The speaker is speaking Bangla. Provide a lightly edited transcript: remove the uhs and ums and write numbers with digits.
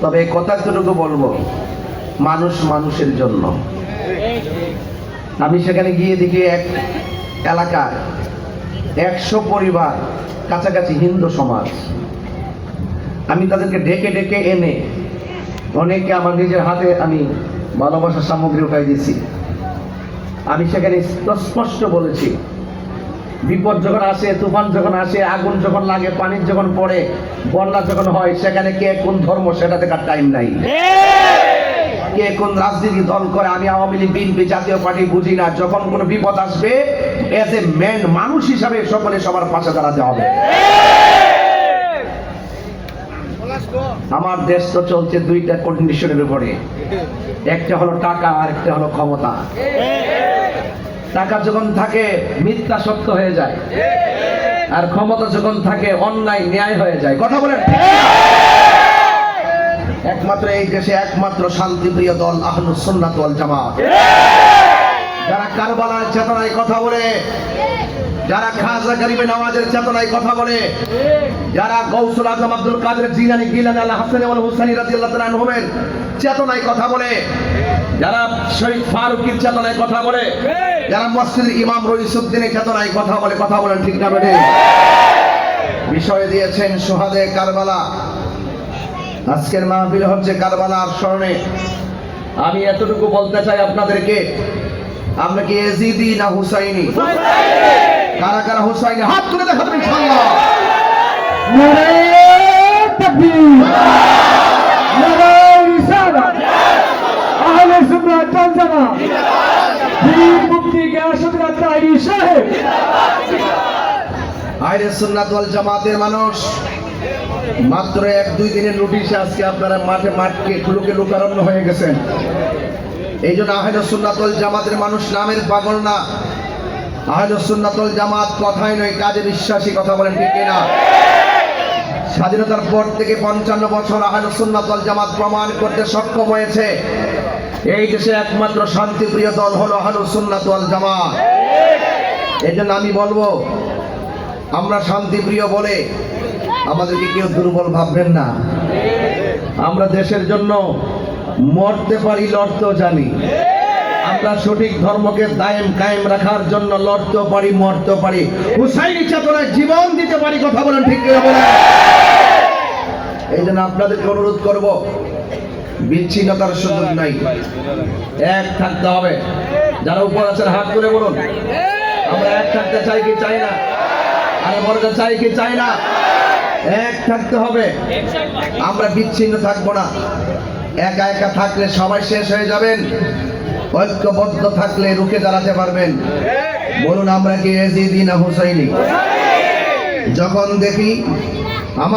তবে এই কথা এতটুকু বলবো, মানুষ মানুষের জন্য। আমি সেখানে গিয়ে দেখি এক এলাকার 100 পরিবার কাছাকাছি হিন্দু সমাজ। আমি তাদেরকে ডেকে ডেকে এনে অনেকে আমার নিজের হাতে আমি ভালোবাসার সামগ্রী উঠাই দিয়েছি। আমি সেখানে স্পষ্ট বলেছি, বিপদ যখন আসে, তুফান যখন আসে, আগুন যখন লাগে, পানির যখন পড়ে, বন্যা যখন হয়, সেখানে কে কোন ধর্ম সেটা দেখার টাইম নাই, কে কোন রাজনীতি দল করে। আমি আওয়ামী লীগ, বিএনপি, জাতীয় পার্টি বুঝি না। যখন কোনো বিপদ আসবে, এজ এ ম্যান, মানুষ হিসাবে সকলে সবার পাশে দাঁড়াতে হবে। আমার দেশ তো চলছে দুইটা কন্ডিশনের উপরে, একটা হলো টাকা আর একটা হলো ক্ষমতা। টাকা যখন থাকে মিথ্যা সত্য হয়ে যায়, আর ক্ষমতা যখন থাকে অন্যায় ন্যায় হয়ে যায়। কথা বলেন। একমাত্র এই দেশে একমাত্র শান্তিপ্রিয় দল আহলুস সুন্নাত ওয়াল জামাত, যারা কারবালার চেতনায় কথা বলে, যারা খাজা গরিবে নওয়াজের চেতনায় কথা বলে, যারা গৌসুল আজম আব্দুল কাদের জিলানী, গিলানী, আল হাসান ওয়াল হুসাইনি রাদিয়াল্লাহু তাআলা আনহুমের চেতনায় কথা বলে, যারা শহীদ ফারুকীর চেতনায় কথা বলে, যারা মসজিদের ইমাম রইসুদ্দিনের চেতনায় কথা বলে। কথা বলেন ঠিক না বেঠিক? বিষয় দিয়েছেন শুহাদে কারবালা। আজকের মাহফিল হচ্ছে কারবালার স্মরণে। আমি এতটুকু বলতে চাই আপনাদেরকে, আমরা কি ইয়াজিদি না হুসাইনি? কারা কারা হুসাইনি হাত তুলে দেখাবেন ইনশাআল্লাহ। নারে তাকবীর, নারে রিসালাত, আহলে সুন্নাত ওয়াল জামাত, বীর মুফতি গিয়াসউদ্দিন তাইরি সাহেব। আহলে সুন্নাত ওয়াল জামাতের মানুষ মাত্র 1-2 দিনের নোটিশে আজকে আপনারা মাঠকে লোকারণ্য হয়ে গেছেন। এই জন্য আহলে সুন্নাত ওয়াল জামাতের মানুষ নামের পাগল না। আহলে সুন্নাত ওয়াল জামাত কথাই নয়, কাজে বিশ্বাসী। কথা বলেন ঠিক কিনা? স্বাধীনতার পর থেকে 55 বছর আহলে সুন্নাত ওয়াল জামাত প্রমাণ করতে সক্ষম হয়েছে এই দেশে একমাত্র শান্তিপ্রিয় দল হলো আহলে সুন্নাত ওয়াল জামাত। এই জন্য আমি বলবো, আমরা শান্তিপ্রিয় বলে আমাদেরকে কেউ দুর্বল ভাববেন না। আমরা দেশের জন্য মরতে পারি, লড়তেও জানি। আমরা সঠিক ধর্মকে কায়েম রাখার জন্য লড়তেও পারি, মরতেও পারি। হুসাইনি চেতনায় জীবন দিতে পারি। কথা বলেন ঠিক কিনা বলেন? এই জন্য আপনাদেরকে অনুরোধ করব, বিচ্ছিন্নতার সুযোগ নাই, এক থাকতে হবে। যারা উপর আছেন হাত তুলে বলুন, আমরা এক থাকতে চাই কি চাই না? আর বলতে চাই কি চাই না? এক থাকতে হবে। আমরা বিচ্ছিন্ন থাকবো না। একা একা থাকলে সবাই শেষ হয়ে যাবেন, ঐক্যবদ্ধ থাকলে রুখে দাঁড়াতে পারবেন। বলুন, আমরা কি ইয়াজিদি না হুসাইনি? যখন দেখি আমার